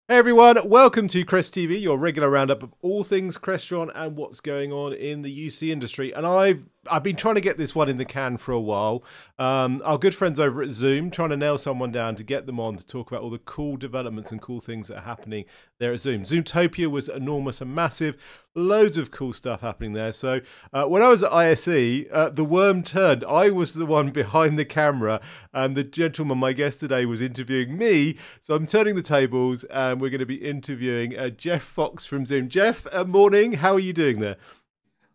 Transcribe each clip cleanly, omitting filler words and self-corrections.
Hey everyone, welcome to Crest TV, your regular roundup of all things Crestron and what's going on in the UC industry. And I've been trying to get this one in the can for a while. Our good friends over at Zoom trying to nail someone down to get them on to talk about all the cool developments and cool things that are happening there at Zoom. Zoomtopia was enormous and massive, loads of cool stuff happening there. So when I was at ISE, the worm turned. I was the one behind the camera, and the gentleman, my guest today, was interviewing me. So I'm turning the tables, and we're going to be interviewing Jeff Fox from Zoom. Jeff, morning. How are you doing there?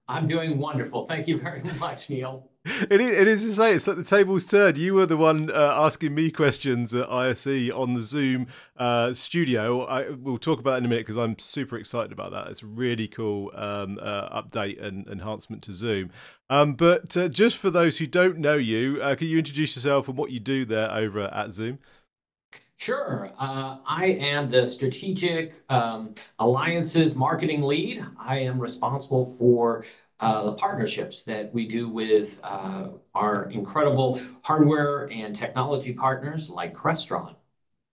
I'm doing wonderful. Thank you very much, Neil. It is to say, it's like the tables turned. You were the one asking me questions at ISE on the Zoom studio. We'll talk about that in a minute because I'm super excited about that. It's a really cool update and enhancement to Zoom. But just for those who don't know you, can you introduce yourself and what you do there over at Zoom? Sure. I am the strategic alliances marketing lead. I am responsible for the partnerships that we do with our incredible hardware and technology partners like Crestron.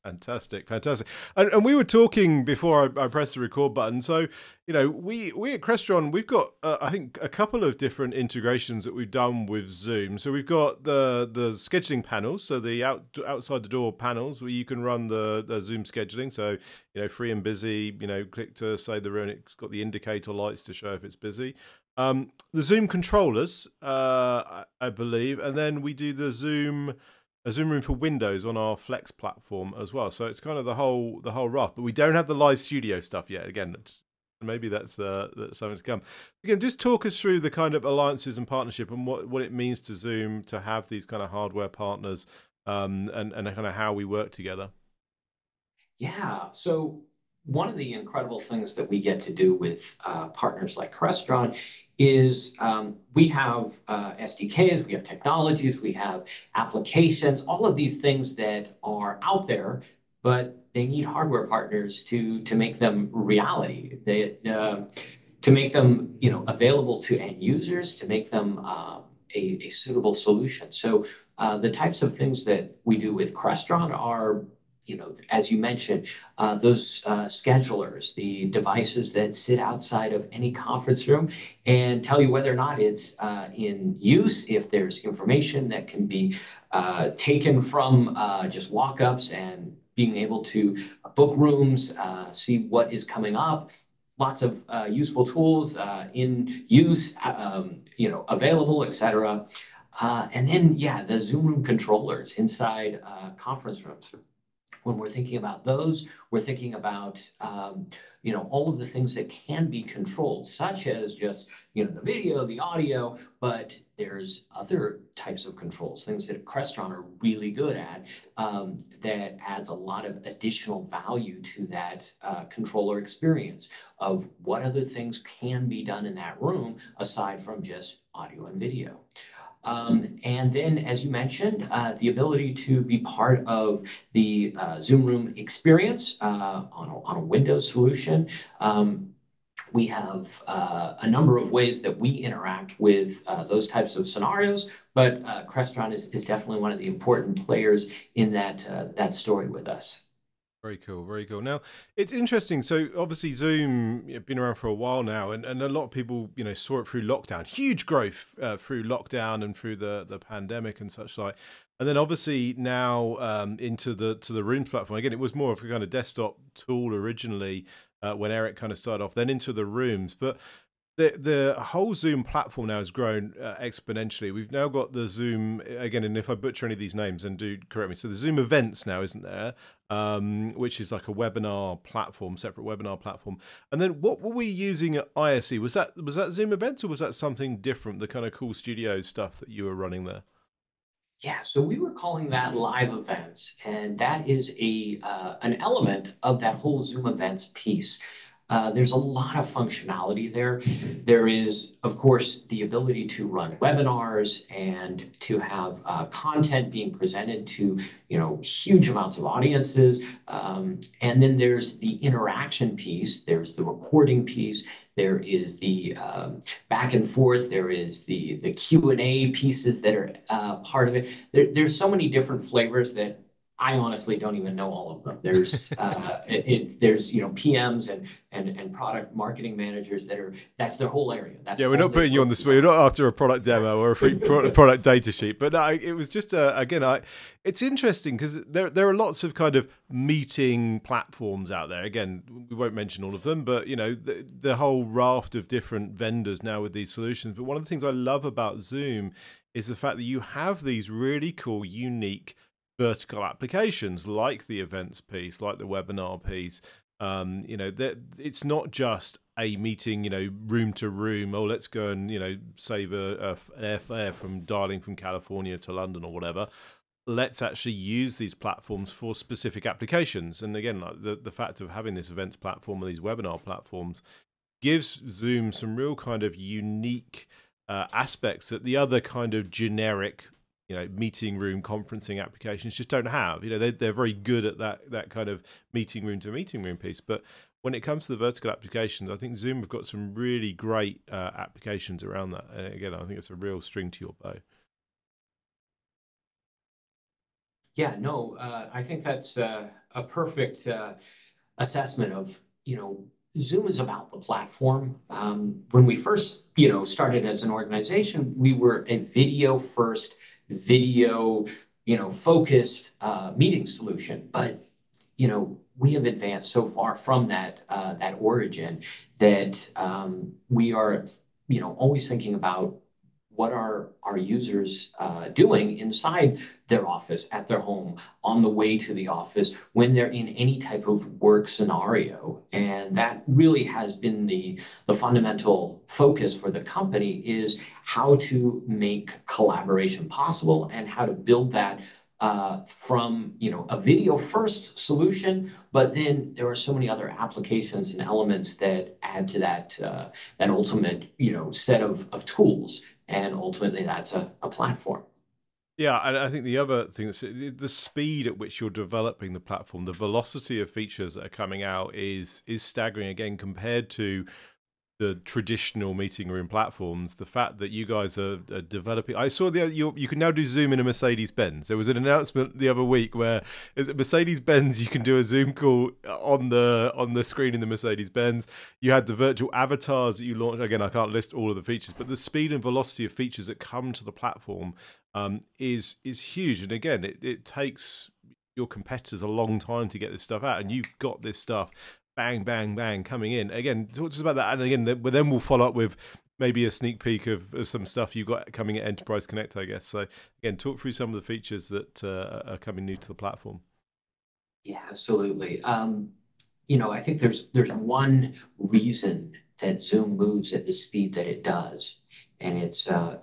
Fantastic, fantastic. And we were talking before I pressed the record button. So, we at Crestron, we've got I think a couple of different integrations that we've done with Zoom. So we've got the scheduling panels, so the outside the door panels where you can run the Zoom scheduling. So free and busy. Click to say the room. It's got the indicator lights to show if it's busy. The Zoom controllers, I believe, and then we do a Zoom Room for Windows on our Flex platform as well. So it's kind of the whole raft, but we don't have the live studio stuff yet. Again, maybe that's something to come. Again, just talk us through the kind of alliances and partnership and what it means to Zoom to have these kind of hardware partners, and kind of how we work together. Yeah. So one of the incredible things that we get to do with partners like Crestron is we have SDKs, we have technologies, we have applications, all of these things that are out there, but they need hardware partners to make them reality. To make them available to end users, to make them a suitable solution. So the types of things that we do with Crestron are as you mentioned, those schedulers, the devices that sit outside of any conference room and tell you whether or not it's in use, if there's information that can be taken from just walk-ups and being able to book rooms, see what is coming up. Lots of useful tools in use, available, etc. And then, yeah, the Zoom Room controllers inside conference rooms. When we're thinking about those, we're thinking about all of the things that can be controlled, such as just the video, the audio, but there's other types of controls, things that Crestron are really good at, that adds a lot of additional value to that controller experience of what other things can be done in that room aside from just audio and video. And then, as you mentioned, the ability to be part of the Zoom Room experience on a Windows solution. We have a number of ways that we interact with those types of scenarios, but Crestron is definitely one of the important players in that story with us. Very cool, very cool. Now, it's interesting. So obviously Zoom been around for a while now, and a lot of people, saw it through lockdown. Huge growth through lockdown and through the pandemic and such like. And then obviously now into the Rooms platform. Again, it was more of a kind of desktop tool originally when Eric kind of started off, then into the Rooms. But the whole Zoom platform now has grown exponentially. We've now got the Zoom again, and if I butcher any of these names, and do correct me. So the Zoom Events now, isn't there? Which is like a webinar platform, separate webinar platform. And then what were we using at ISE? Was that Zoom Events, or was that something different? The kind of cool studio stuff that you were running there. Yeah, so we were calling that live events, and that is an element of that whole Zoom events piece. There's a lot of functionality there. There is, of course, the ability to run webinars and to have content being presented to, huge amounts of audiences. And then there's the interaction piece. There's the recording piece. There is the back and forth. There is the Q&A pieces that are part of it. There's so many different flavors that I honestly don't even know all of them. There's PMs and product marketing managers that's their whole area. That's Yeah, we're all not they putting you on the focus spot. You're on. not after a product demo or a free product data sheet. But no, it was just again, it's interesting because there are lots of kind of meeting platforms out there. Again, we won't mention all of them, but the whole raft of different vendors now with these solutions. But one of the things I love about Zoom is the fact that you have these really cool, unique vertical applications like the events piece, like the webinar piece. It's not just a meeting, room to room. Oh, let's go and save an airfare from dialing from California to London or whatever. Let's actually use these platforms for specific applications. And again, like the fact of having this events platform and these webinar platforms gives Zoom some real kind of unique aspects that the other kind of generic meeting room conferencing applications just don't have. They're very good at that kind of meeting room to meeting room piece. But when it comes to the vertical applications, I think Zoom have got some really great applications around that. And again, I think it's a real string to your bow. Yeah, no, I think that's a perfect assessment of, Zoom is about the platform. When we first, started as an organization, we were a video first, video, focused meeting solution. But, we have advanced so far from that origin that we are, always thinking about what are our users doing inside their office, at their home, on the way to the office, when they're in any type of work scenario. And that really has been the fundamental focus for the company, is how to make collaboration possible and how to build that from a video first solution, but then there are so many other applications and elements that add to that ultimate set of tools, and ultimately that's a platform. Yeah, and I think the other thing is the speed at which you're developing the platform, the velocity of features that are coming out is staggering again compared to the traditional meeting room platforms. The fact that you guys are developing, I saw you can now do Zoom in a Mercedes-Benz. There was an announcement the other week where is it Mercedes-Benz, you can do a Zoom call on the screen in the Mercedes-Benz. You had the virtual avatars that you launched. Again, I can't list all of the features, but the speed and velocity of features that come to the platform is huge. And again, it takes your competitors a long time to get this stuff out, and you've got this stuff bang, bang, bang coming in. Again, talk to us about that. And again, then we'll follow up with maybe a sneak peek of some stuff you've got coming at Enterprise Connect, I guess. So again, talk through some of the features that are coming new to the platform. Yeah, absolutely. I think there's one reason that Zoom moves at the speed that it does, and it's the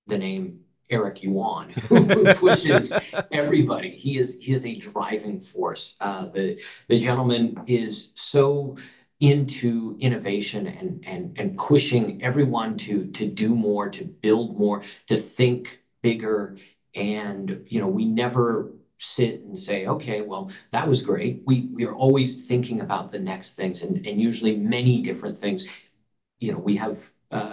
name Eric Yuan, who pushes everybody. He is a driving force. The gentleman is so into innovation and pushing everyone to do more, to build more, to think bigger. And we never sit and say, okay, well, that was great. We are always thinking about the next things, and usually many different things. We have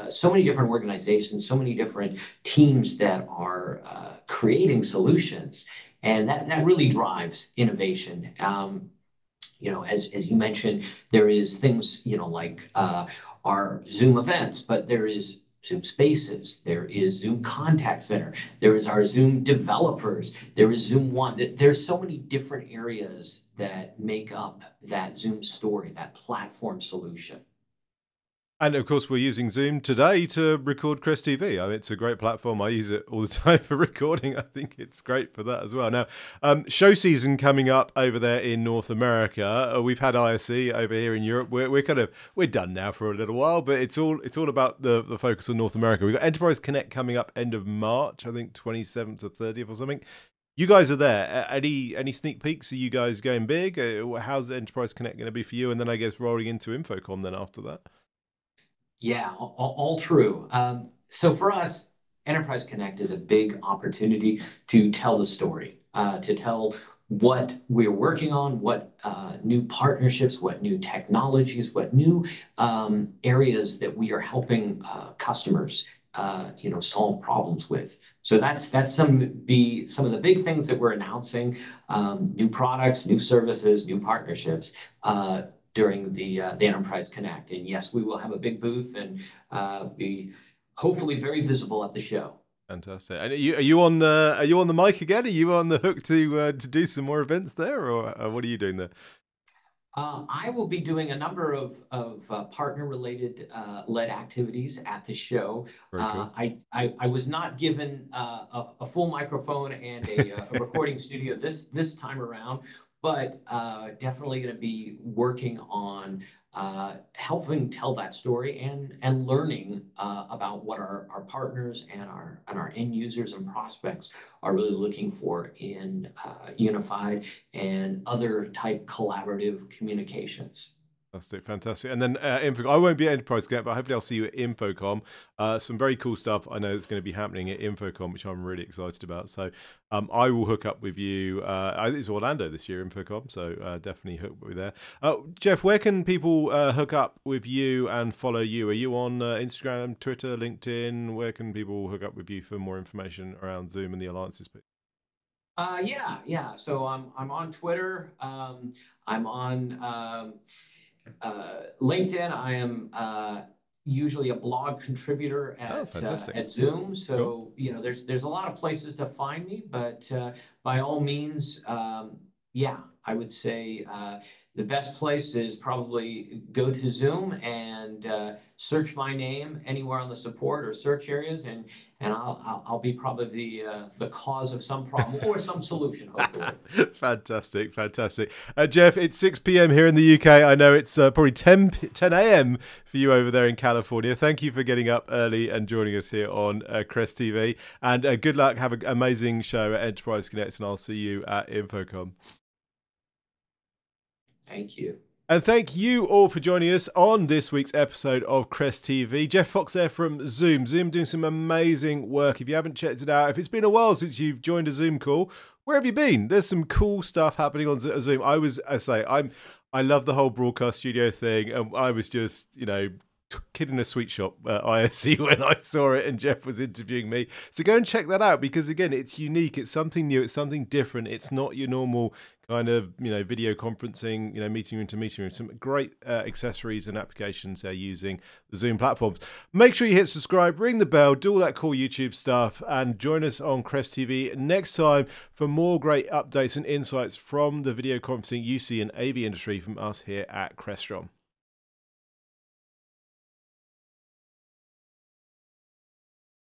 so many different organizations, so many different teams that are creating solutions, and that really drives innovation. As you mentioned, there is things like our Zoom events, but there is Zoom Spaces, there is Zoom Contact Center, there is our Zoom developers, there is Zoom One. There's so many different areas that make up that Zoom story, that platform solution. And of course, we're using Zoom today to record Crest TV. I mean, it's a great platform. I use it all the time for recording. I think it's great for that as well. Now, show season coming up over there in North America. We've had ISE over here in Europe. We're done now for a little while, but it's all about the focus on North America. We've got Enterprise Connect coming up end of March, I think 27th to 30th or something. You guys are there. Any sneak peeks? Are you guys going big? How's Enterprise Connect going to be for you? And then I guess rolling into InfoComm then after that. Yeah, all true. So for us, Enterprise Connect is a big opportunity to tell the story, to tell what we're working on, what new partnerships, what new technologies, what new areas that we are helping customers solve problems with. So that's some of the big things that we're announcing, new products, new services, new partnerships during the Enterprise Connect. And yes, we will have a big booth and be hopefully very visible at the show. Fantastic. And are you on the mic again? Are you on the hook to do some more events there, or what are you doing there? I will be doing a number of partner-related led activities at the show. Very cool. I was not given a full microphone and a recording studio this time around, but definitely going to be working on helping tell that story and learning about what our partners and our end users and prospects are really looking for in unified and other type collaborative communications. Fantastic, fantastic. And then Infocom, I won't be at Enterprise Connect, but hopefully I'll see you at Infocom. Some very cool stuff I know is going to be happening at Infocom, which I'm really excited about. So I will hook up with you. I think it's Orlando this year, Infocom, so definitely hook with there. Jeff, where can people hook up with you and follow you? Are you on Instagram, Twitter, LinkedIn? Where can people hook up with you for more information around Zoom and the alliances? Yeah. So I'm on Twitter. I'm on LinkedIn. I am usually a blog contributor at Zoom. So cool. There's a lot of places to find me, but by all means, yeah, I would say the best place is probably go to Zoom and search my name anywhere on the support or search areas, and I'll be probably the cause of some problem or some solution, hopefully. Fantastic. Jeff, it's 6 p.m. here in the UK. I know it's probably 10 a.m. for you over there in California. Thank you for getting up early and joining us here on Crest TV. And good luck. Have an amazing show at Enterprise Connect, and I'll see you at Infocom. Thank you. And thank you all for joining us on this week's episode of Crest TV. Jeff Fox there from Zoom. Zoom doing some amazing work. If you haven't checked it out, if it's been a while since you've joined a Zoom call, where have you been? There's some cool stuff happening on Zoom. I love the whole broadcast studio thing. And I was just, kid in a sweet shop ISE when I saw it and Jeff was interviewing me. So go and check that out because, again, it's unique. It's something new. It's something different. It's not your normal kind of, video conferencing, meeting room to meeting room. Some great accessories and applications they're using the Zoom platforms. Make sure you hit subscribe, ring the bell, do all that cool YouTube stuff, and join us on Crest TV next time for more great updates and insights from the video conferencing UC and AV industry from us here at Crestron.